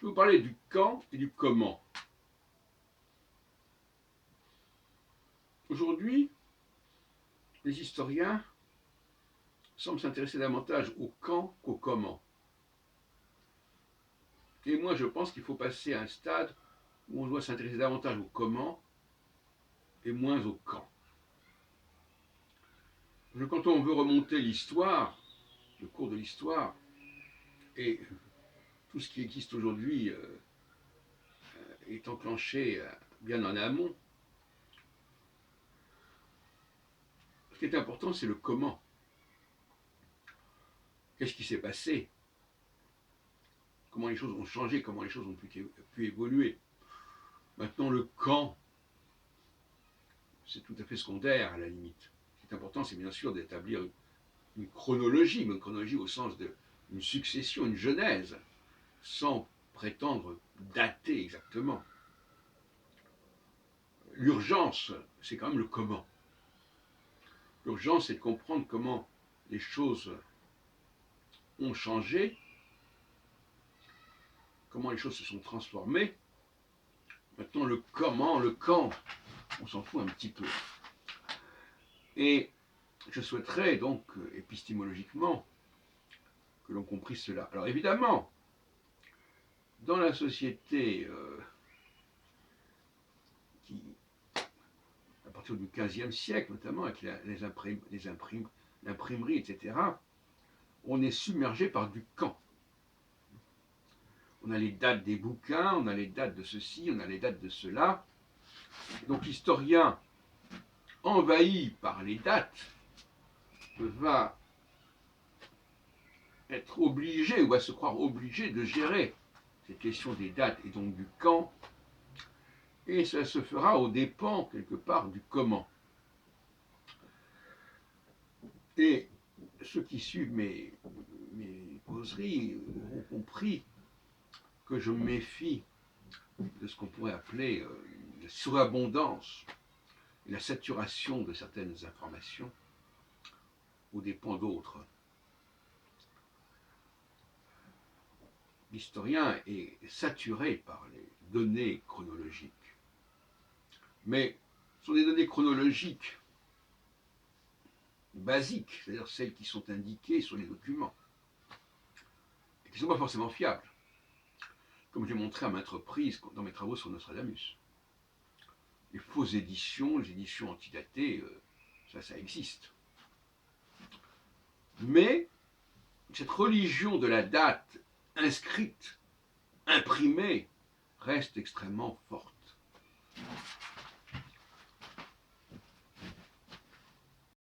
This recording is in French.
vais vous parler du quand et du comment. Aujourd'hui, les historiens semblent s'intéresser davantage au quand qu'au comment. Et moi, je pense qu'il faut passer à un stade où on doit s'intéresser davantage au comment et moins au quand. Quand on veut remonter l'histoire, le cours de l'histoire, et tout ce qui existe aujourd'hui est enclenché bien en amont, ce qui est important, c'est le comment. Qu'est-ce qui s'est passé? Comment les choses ont changé? Comment les choses ont pu évoluer? Maintenant, le quand, c'est tout à fait secondaire à la limite. Ce qui est important, c'est bien sûr d'établir une chronologie, mais une chronologie au sens d'une succession, une genèse, sans prétendre dater exactement. L'urgence, c'est quand même le comment. L'urgence, c'est de comprendre comment les choses ont changé, comment les choses se sont transformées. Maintenant, le comment, le quand, on s'en fout un petit peu. Et je souhaiterais donc, épistémologiquement, que l'on comprisse cela. Alors évidemment, dans la société qui, à partir du XVe siècle, notamment avec l'imprimerie, etc., on est submergé par du quand. On a les dates des bouquins, on a les dates de ceci, on a les dates de cela. Donc l'historien, envahi par les dates, va être obligé, ou va se croire obligé de gérer cette question des dates et donc du quand, et ça se fera aux dépens, quelque part, du comment. Et ceux qui suivent mes causeries ont compris que je me méfie de ce qu'on pourrait appeler la surabondance et la saturation de certaines informations aux dépens d'autres. L'historien est saturé par les données chronologiques. Mais ce sont des données chronologiques basiques, c'est-à-dire celles qui sont indiquées sur les documents, et qui ne sont pas forcément fiables, comme j'ai montré à maintes reprises dans mes travaux sur Nostradamus. Les fausses éditions, les éditions antidatées, ça existe. Mais cette religion de la date inscrite, imprimée, reste extrêmement forte.